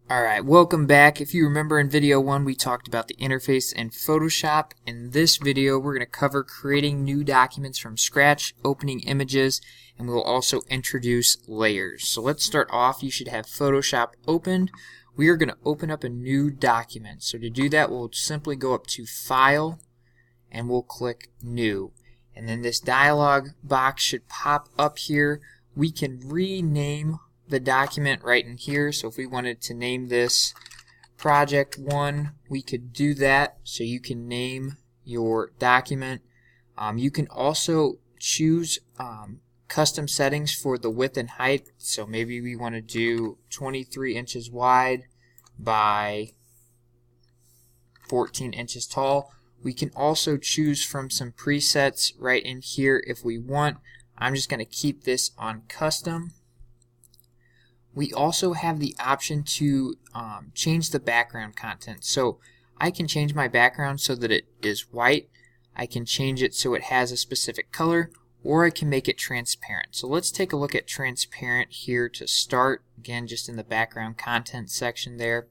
Alright, welcome back. If you remember in video 1 we talked about the interface in Photoshop. In this video we're going to cover creating new documents from scratch, opening images, and we'll also introduce layers. So let's start off. You should have Photoshop opened. We are going to open up a new document. So to do that we'll simply go up to File and we'll click New. And then this dialog box should pop up here. We can rename the document right in here. So if we wanted to name this Project 1, we could do that. So you can name your document. You can also choose custom settings for the width and height. So maybe we want to do 23 inches wide by 14 inches tall. We can also choose from some presets right in here if we want. I'm just going to keep this on custom. We also have the option to change the background content. So I can change my background so that it is white. I can change it so it has a specific color, or I can make it transparent. So let's take a look at transparent here to start. Again, just in the background content section there.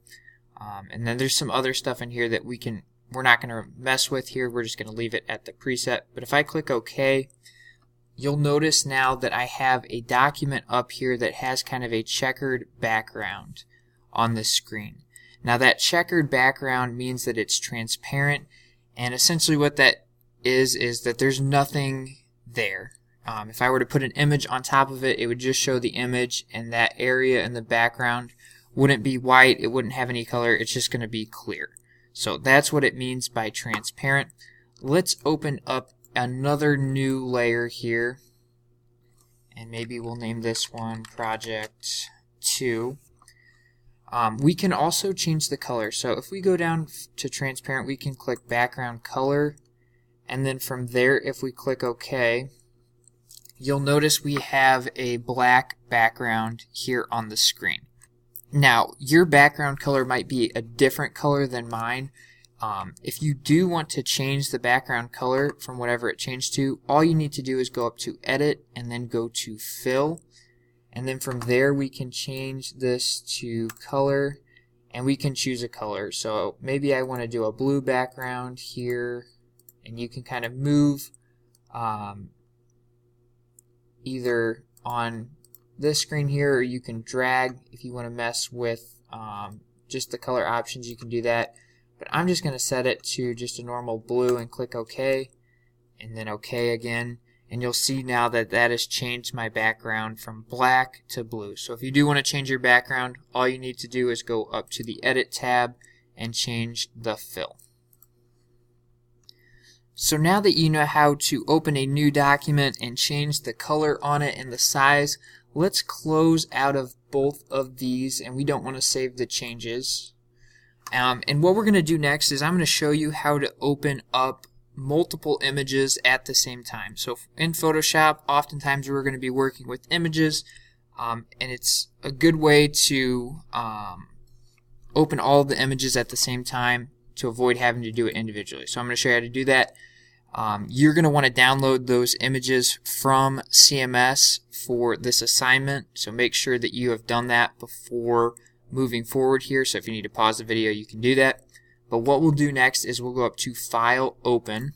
And then there's some other stuff in here that we're not going to mess with here. We're just going to leave it at the preset. But if I click OK, you'll notice now that I have a document up here that has kind of a checkered background on the screen. Now that checkered background means that it's transparent, and essentially what that is that there's nothing there. If I were to put an image on top of it, it would just show the image, and that area in the background wouldn't be white, it wouldn't have any color, it's just going to be clear. So that's what it means by transparent. Let's open up another new layer here, and maybe we'll name this one Project 2. We can also change the color. So if we go down to transparent, we can click background color, and then from there if we click OK, you'll notice we have a black background here on the screen. Now your background color might be a different color than mine. If you do want to change the background color from whatever it changed to, all you need to do is go up to Edit and then go to Fill, and then from there we can change this to color, and we can choose a color. So maybe I want to do a blue background here, and you can kind of move either on this screen here, or you can drag if you want to mess with just the color options. You can do that. But I'm just going to set it to just a normal blue and click OK, and then OK again, and you'll see now that that has changed my background from black to blue. So if you do want to change your background, all you need to do is go up to the Edit tab and change the fill. So now that you know how to open a new document and change the color on it and the size, let's close out of both of these, and we don't want to save the changes. And what we're going to do next is I'm going to show you how to open up multiple images at the same time. So in Photoshop, oftentimes we're going to be working with images, and it's a good way to open all of the images at the same time to avoid having to do it individually. So I'm going to show you how to do that. You're going to want to download those images from CMS for this assignment, so make sure that you have done that before moving forward here. So if you need to pause the video, you can do that. But what we'll do next is we'll go up to File, Open,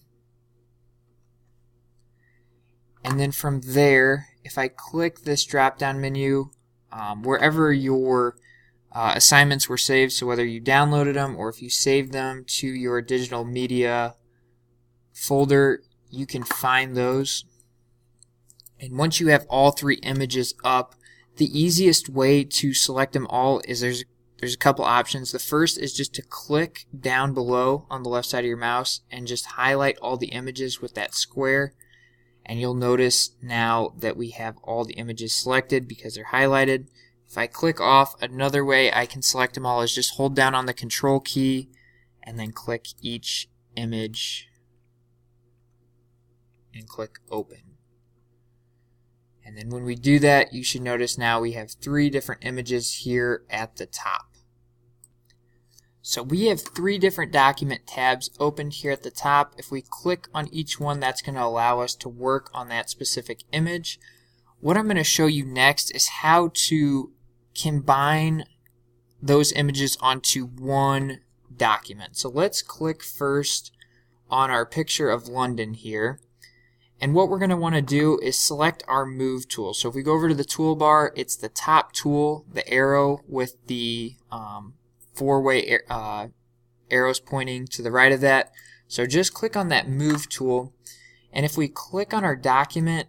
and then from there, if I click this drop down menu, wherever your assignments were saved, so whether you downloaded them or if you saved them to your digital media folder, you can find those. And once you have all three images up, the easiest way to select them all is there's a couple options. The first is just to click down below on the left side of your mouse and just highlight all the images with that square, and you'll notice now that we have all the images selected because they're highlighted. If I click off, another way I can select them all is just hold down on the Control key and then click each image and click Open. And then when we do that, you should notice now we have three different images here at the top. So we have three different document tabs opened here at the top. If we click on each one, that's going to allow us to work on that specific image. What I'm going to show you next is how to combine those images onto one document. So let's click first on our picture of London here. And what we're going to want to do is select our Move tool. So if we go over to the toolbar, it's the top tool, the arrow with the four-way arrows pointing to the right of that. So just click on that Move tool. And if we click on our document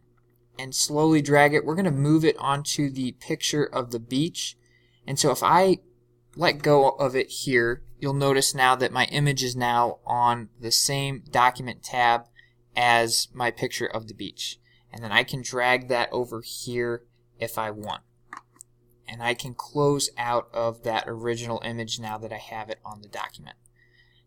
and slowly drag it, we're going to move it onto the picture of the beach. And so if I let go of it here, you'll notice now that my image is now on the same document tab as my picture of the beach. And then I can drag that over here if I want. And I can close out of that original image now that I have it on the document.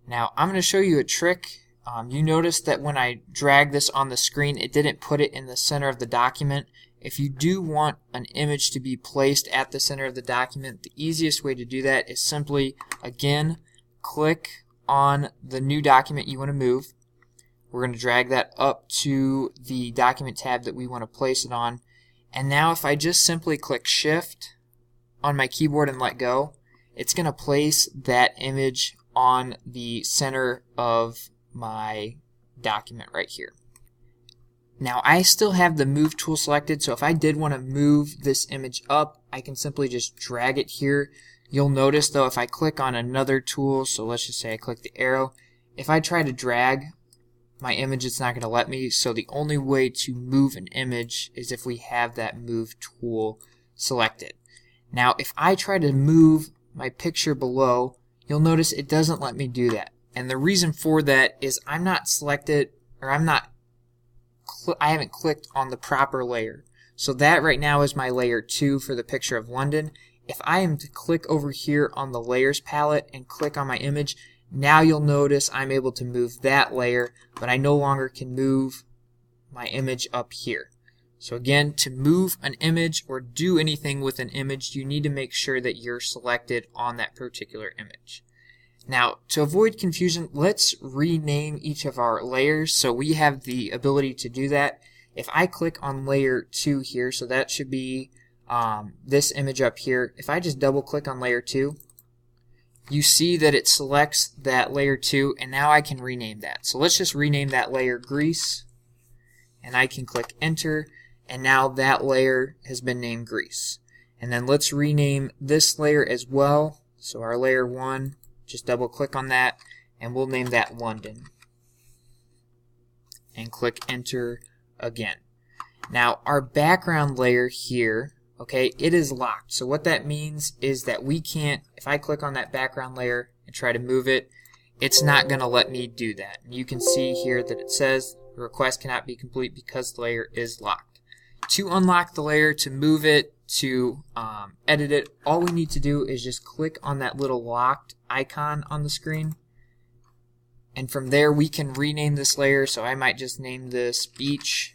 Now I'm going to show you a trick. You notice that when I drag this on the screen, it didn't put it in the center of the document. If you do want an image to be placed at the center of the document, the easiest way to do that is simply, again, click on the new document you want to move. We're going to drag that up to the document tab that we want to place it on. And now if I just simply click Shift on my keyboard and let go, it's going to place that image on the center of my document right here. Now I still have the Move tool selected, so if I did want to move this image up, I can simply just drag it here. You'll notice though if I click on another tool, so let's just say I click the arrow, if I try to drag my image, it's not going to let me. So the only way to move an image is if we have that Move tool selected. Now if I try to move my picture below, you'll notice it doesn't let me do that. And the reason for that is I'm not selected, or I haven't clicked on the proper layer. So that right now is my layer 2 for the picture of London. If I am to click over here on the layers palette and click on my image, now you'll notice I'm able to move that layer, but I no longer can move my image up here. So again, to move an image or do anything with an image, you need to make sure that you're selected on that particular image. Now, to avoid confusion, let's rename each of our layers so we have the ability to do that. If I click on layer 2 here, so that should be this image up here. If I just double click on layer 2, you see that it selects that layer 2, and now I can rename that. So let's just rename that layer Greece, and I can click enter, and now that layer has been named Greece. And then let's rename this layer as well. So our layer 1, just double click on that, and we'll name that London. And click enter again. Now our background layer here, okay, it is locked. So what that means is that we can't, if I click on that background layer and try to move it, it's not going to let me do that. And you can see here that it says the request cannot be complete because the layer is locked. To unlock the layer, to move it, to edit it, all we need to do is just click on that little locked icon on the screen, and from there we can rename this layer. So I might just name this beach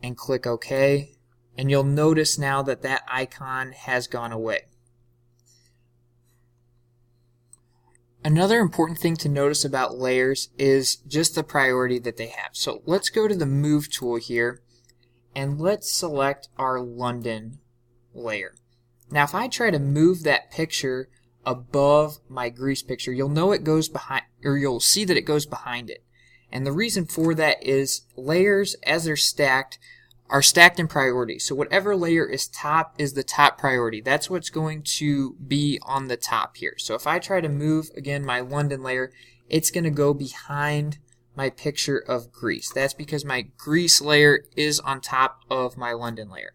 and click OK, and you'll notice now that that icon has gone away. Another important thing to notice about layers is just the priority that they have. So let's go to the Move tool here, and let's select our London layer. Now if I try to move that picture above my Greece picture, you'll know it goes behind, or you'll see that it goes behind it. And the reason for that is layers, as they're stacked, are stacked in priority. So whatever layer is top is the top priority. That's what's going to be on the top here. So if I try to move, again, my London layer, it's going to go behind my picture of Greece. That's because my Greece layer is on top of my London layer.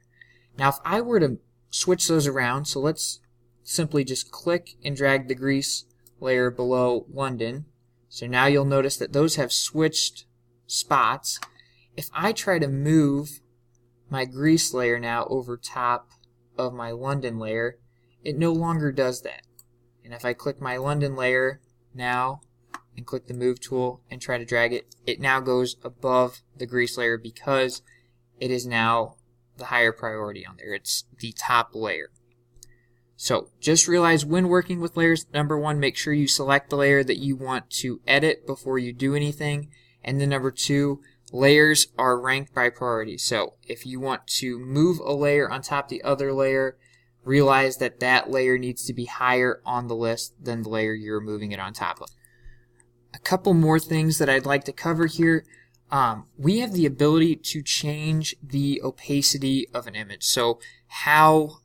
Now if I were to switch those around, so let's simply just click and drag the Greece layer below London. So now you'll notice that those have switched spots. If I try to move my Greece layer now over top of my London layer, it no longer does that. And if I click my London layer now and click the Move tool and try to drag it, it now goes above the Greece layer because it is now the higher priority on there. It's the top layer. So just realize when working with layers, number one, make sure you select the layer that you want to edit before you do anything. And then number two, layers are ranked by priority. So if you want to move a layer on top of the other layer, realize that that layer needs to be higher on the list than the layer you're moving it on top of. A couple more things that I'd like to cover here. We have the ability to change the opacity of an image, so how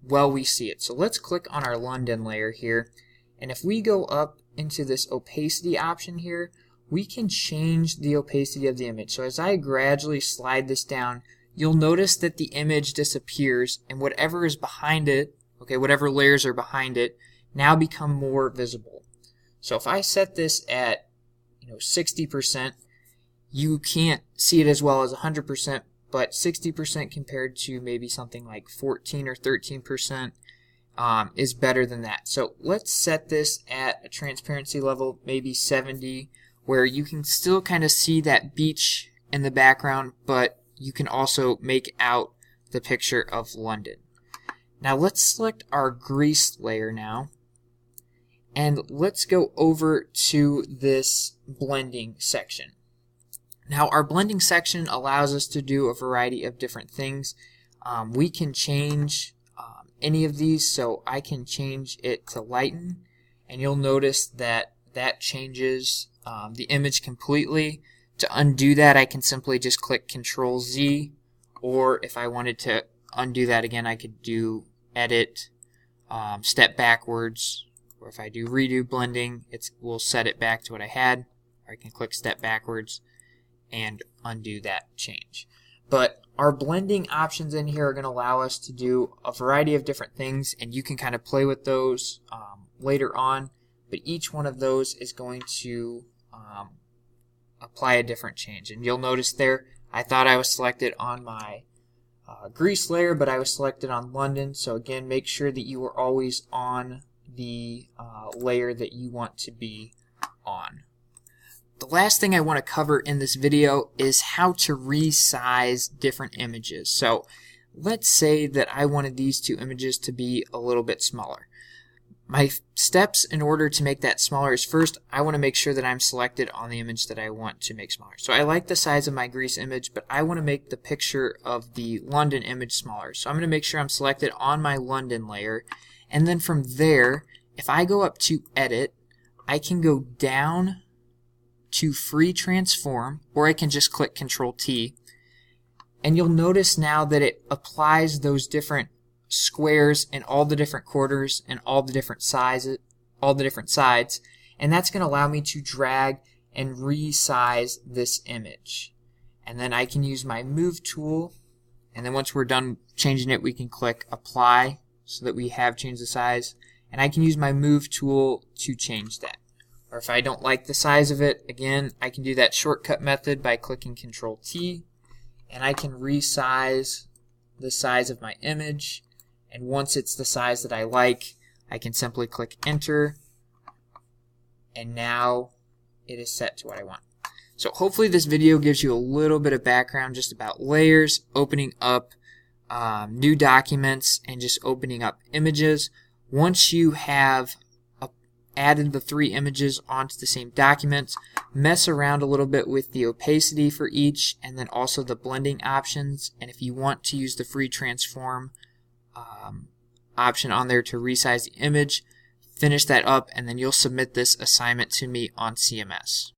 well we see it. So let's click on our London layer here, and if we go up into this opacity option here, we can change the opacity of the image. So as I gradually slide this down, you'll notice that the image disappears, and whatever is behind it, okay, whatever layers are behind it, now become more visible. So if I set this at 60%, you can't see it as well as 100%, but 60% compared to maybe something like 14 or 13% is better than that. So let's set this at a transparency level, maybe 70, where you can still kind of see that beach in the background, but you can also make out the picture of London. Now let's select our grease layer now, and let's go over to this blending section. Now our blending section allows us to do a variety of different things. We can change any of these, so I can change it to lighten, and you'll notice that that changes the image completely. To undo that, I can simply just click Control Z, or if I wanted to undo that again, I could do Edit, Step Backwards, or if I do Redo Blending, it will set it back to what I had, or I can click Step Backwards and undo that change. But our blending options in here are going to allow us to do a variety of different things, and you can kind of play with those later on, but each one of those is going to apply a different change. And you'll notice there, I thought I was selected on my grease layer, but I was selected on London. So again, make sure that you are always on the layer that you want to be on. The last thing I want to cover in this video is how to resize different images. So let's say that I wanted these two images to be a little bit smaller. My steps in order to make that smaller is, first, I want to make sure that I'm selected on the image that I want to make smaller. So I like the size of my grease image, but I want to make the picture of the London image smaller. So I'm going to make sure I'm selected on my London layer, and then from there, if I go up to Edit, I can go down to Free Transform, or I can just click Control T, and you'll notice now that it applies those different squares in all the different quarters and all the different sizes, all the different sides, and that's going to allow me to drag and resize this image. And then I can use my Move tool, and then once we're done changing it, we can click Apply so that we have changed the size, and I can use my Move tool to change that. Or if I don't like the size of it, again, I can do that shortcut method by clicking Control T, and I can resize the size of my image. And once it's the size that I like, I can simply click Enter, and now it is set to what I want. So hopefully this video gives you a little bit of background just about layers, opening up new documents, and just opening up images. Once you have added the 3 images onto the same document, mess around a little bit with the opacity for each, and then also the blending options. And if you want to use the Free Transform option on there to resize the image, finish that up, and then you'll submit this assignment to me on CMS.